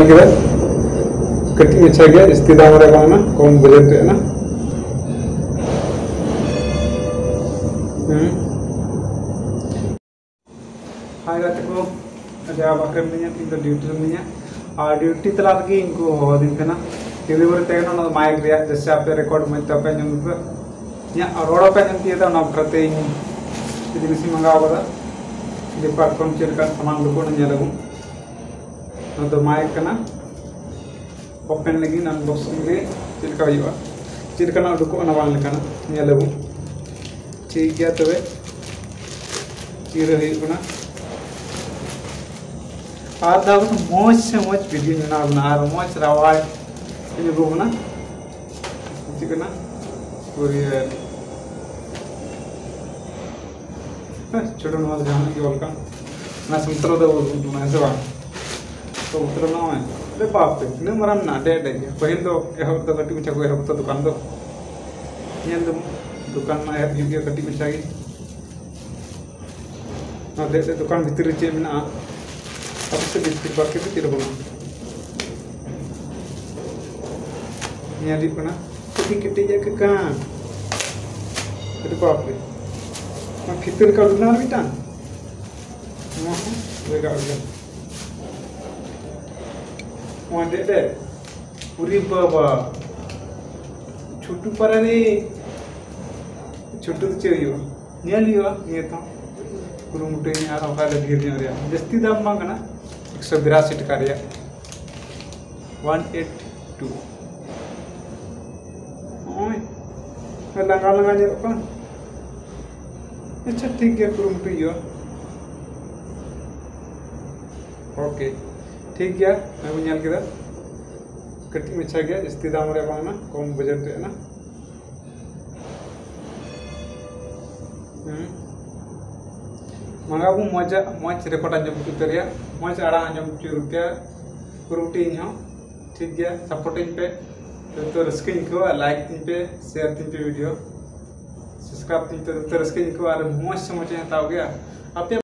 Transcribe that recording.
nyal kita kecil macam gaya istilah mereka mana kaum budget tu na hai kata ko ada apa kerjanya tinggal duty nya duty telah lagi ingku hodin kena delivery tegna na mic dia जैसे आप record में तब पे जंग को या road पे जंग किया था ना करते ही jadi mesti mengawal di platform cerita saman lupa nanya lagu untuk mic kena open lagi unboxing lagi cerita juga cerita kena lupa nawal kena nanya lagu cerita tu cerita itu kena ada pun much video na much rawai ini gue mana itu kena Korea छोटे नवाज जाना की बोल का ना समुद्र दो ना ऐसे बात तो उतर ना है ले बाप पे ने मरन ना डे पहले तो यह तो कटी में चको यह तो दुकान दो ये तो दुकान में है वीडियो कटी में चाहिए ना दे दुकान भीतर चे में ना अब से बिस्किट बाकी भी तीर बोला ये दी पना किटी जाके कहाँ itu apa? Kita kalau benar kita, mereka ada. Orang dek, puri bapa, छोटू पर अरे छोटू तो चाहिए नहीं लिया ये तो कुरुमुटे नहीं आ रहा होगा लग गिर जाए जस्ती दाम मांगना 182 टका रिया 182 ओए लगा जे अपन अच्छा ठीक है कुरुमुटे यो ओके ठीक है मैं भी nyal kita कटी में अच्छा गया जस्ती दाम रे ना कम बजट है ना मंगा मजा मज रेकॉर्ड आजम चुतरिया मज आड़ा आजम चुरुपिया कुरुटी ठीक गया सपोर्टिंग पे तो रस्किंग को लाइक तीन पे शेयर तीन पे वीडियो सब्सक्राइब तीन पे तो रस्किंग को मज से मजा ताव गया आप